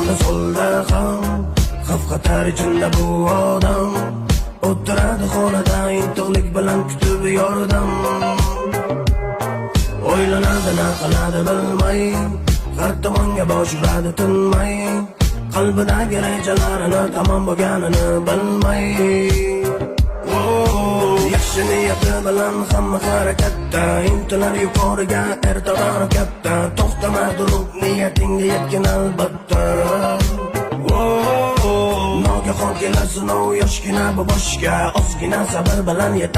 sağda solda ham xavf xatar ichida bu odam o'tiradi xonada intiqlik bilan kutib yordam. O'ylanadi na qiladi bilmay, har tomonga bosh uradi tinmay, qalbidagi rejalarini tamom bo'lganini bilmay. Yaxshi niyati bilan hamma harakatda, intilar yuqoriga ertadan harakatda, to'xtama turib niyatingga yetgin albatta. Nogahon kelar sinov, yoshgina bu boshga, ozgina sabr bilan yetar.